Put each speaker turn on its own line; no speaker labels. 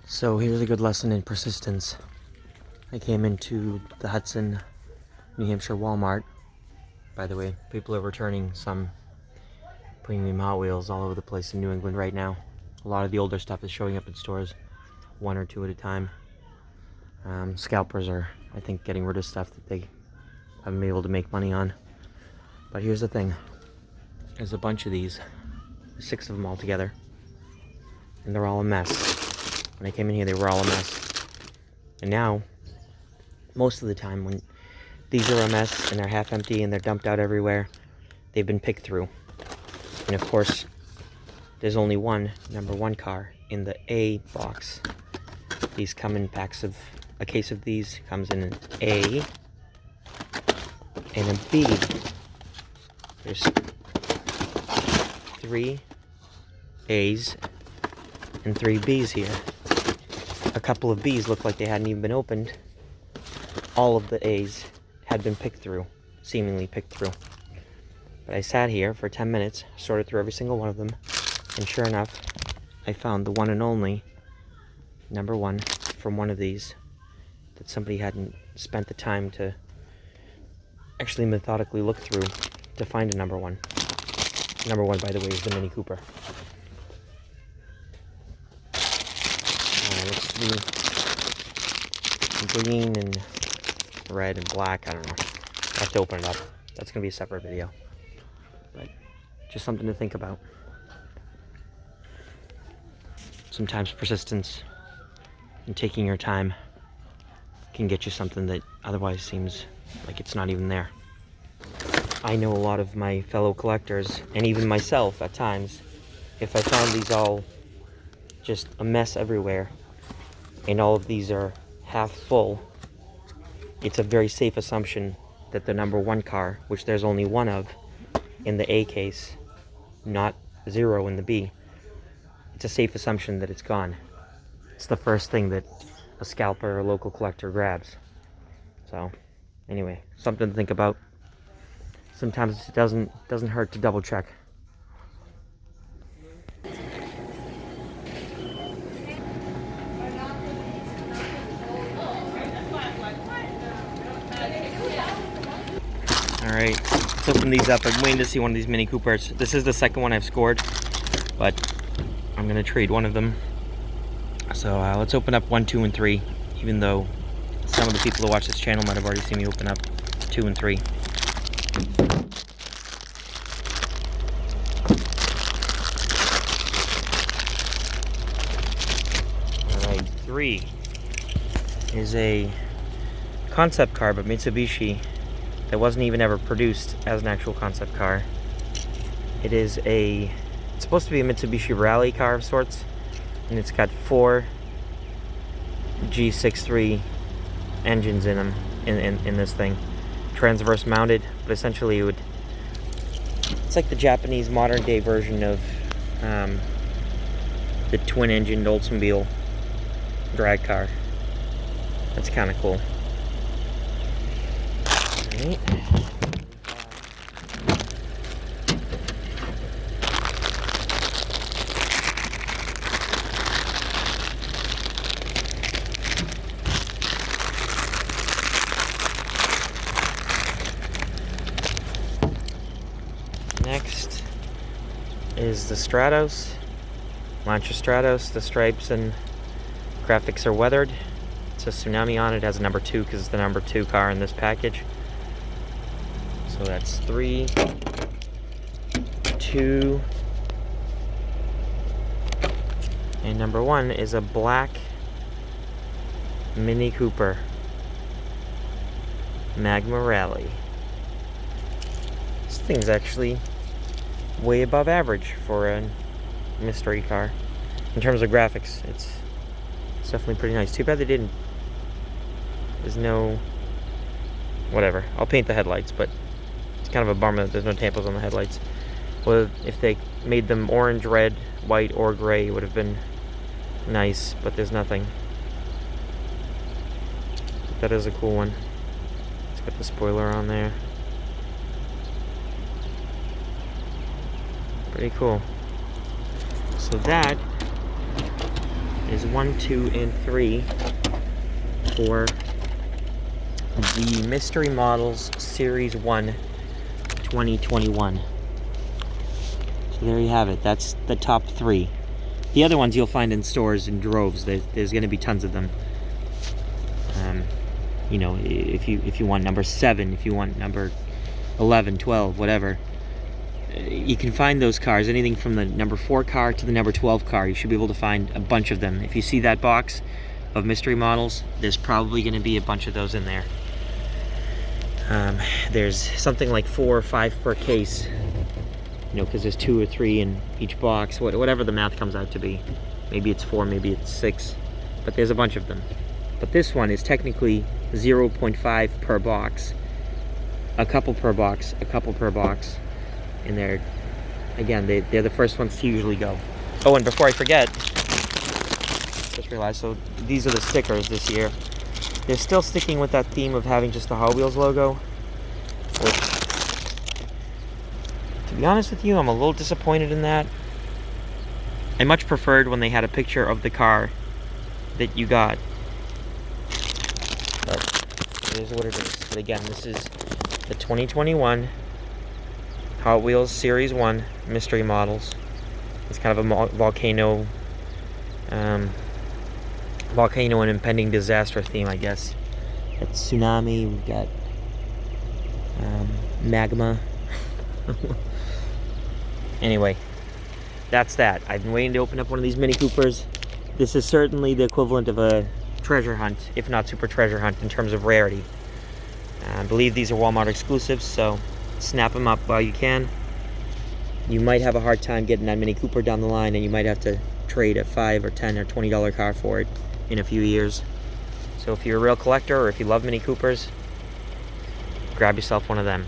So here's a good lesson in persistence. I came into the Hudson, New Hampshire Walmart. By the way, people are returning some premium Hot Wheels all over the place in New England right now. A lot of the older stuff is showing up in stores, one or two at a time. Scalpers are, I think, getting rid of stuff that they haven't been able to make money on. But here's the thing. There's a bunch of these, 6 of them all together, and they're all a mess. When I came in here, they were all a mess. And now, most of the time, when these are a mess and they're half empty and they're dumped out everywhere, they've been picked through. And of course, there's only one number 1 car in the A box. These come in packs of, a case of these comes in an A and a B. There's 3 A's and 3 B's here. A couple of B's looked like they hadn't even been opened. All of the A's had been picked through, seemingly picked through. But I sat here for 10 minutes, sorted through every single one of them, and sure enough, I found the one and only number 1 from one of these that somebody hadn't spent the time to actually methodically look through to find a number 1. Number 1, by the way, is the Mini Cooper. Let's see, green and red and black, I don't know. I have to open it up. That's going to be a separate video. But just something to think about. Sometimes persistence and taking your time can get you something that otherwise seems like it's not even there. I know a lot of my fellow collectors, and even myself at times, if I found these all just a mess everywhere, and all of these are half full, it's a very safe assumption that the number 1 car, which there's only 1 of in the A case, not 0 in the B, it's a safe assumption that it's gone. It's the first thing that a scalper or local collector grabs. So anyway, something to think about. Sometimes it doesn't hurt to double check. Alright, let's open these up. I'm waiting to see one of these Mini Coopers. This is the second one I've scored, but I'm going to trade one of them. So let's open up 1, 2, and 3, even though some of the people who watch this channel might have already seen me open up 2 and 3. Alright, 3 is a concept car by Mitsubishi that wasn't even ever produced as an actual concept car. It's supposed to be a Mitsubishi rally car of sorts, and it's got 4 G63 engines in them, in this thing. Transverse mounted, but essentially it's like the Japanese modern day version of the twin engined Oldsmobile drag car. That's kind of cool. Alright. Next is the Stratos, Lancia Stratos. The stripes and graphics are weathered. It says Tsunami on it. It has a number 2 because it's the number 2 car in this package. So that's 3, 2, and number 1 is a black Mini Cooper Magma Rally. This thing's actually way above average for a mystery car. In terms of graphics, it's definitely pretty nice. Too bad they didn't. There's no... whatever. I'll paint the headlights, but it's kind of a bummer that there's no tampos on the headlights. Well, if they made them orange, red, white, or gray, it would have been nice, but there's nothing. But that is a cool one. It's got the spoiler on there. Pretty cool. So that There's 1, 2, and 3 for the Mystery Models Series 1 2021. So there you have it. That's the top 3. The other ones you'll find in stores in droves. There's going to be tons of them. You know, if you want number 7, if you want number 11, 12, whatever, you can find those cars. Anything from the number 4 car to the number 12 car, you should be able to find a bunch of them. If you see that box of mystery models, there's probably going to be a bunch of those in there. There's something like 4 or 5 per case, you know, because there's 2 or 3 in each box, whatever the math comes out to be. Maybe it's 4, maybe it's 6, but there's a bunch of them. But this one is technically 0.5 per box, a couple per box, a couple per box, and they're the first ones to usually go. Oh, and before I forget, just realized, so these are the stickers this year. They're still sticking with that theme of having just the HotWheels logo, which, to be honest with you, I'm a little disappointed in that. I much preferred when they had a picture of the car that you got. But it is what it is. But again, this is the 2021 Hot Wheels Series 1 Mystery Models. It's kind of a volcano and impending disaster theme, I guess. Got tsunami, we've got magma. Anyway, that's that. I've been waiting to open up one of these Mini Coopers. This is certainly the equivalent of a treasure hunt, if not super treasure hunt, in terms of rarity. I believe these are Walmart exclusives, so snap them up while you can. You might have a hard time getting that Mini Cooper down the line, and you might have to trade a $5 or $10 or $20 car for it in a few years. So if you're a real collector, or if you love Mini Coopers, grab yourself one of them.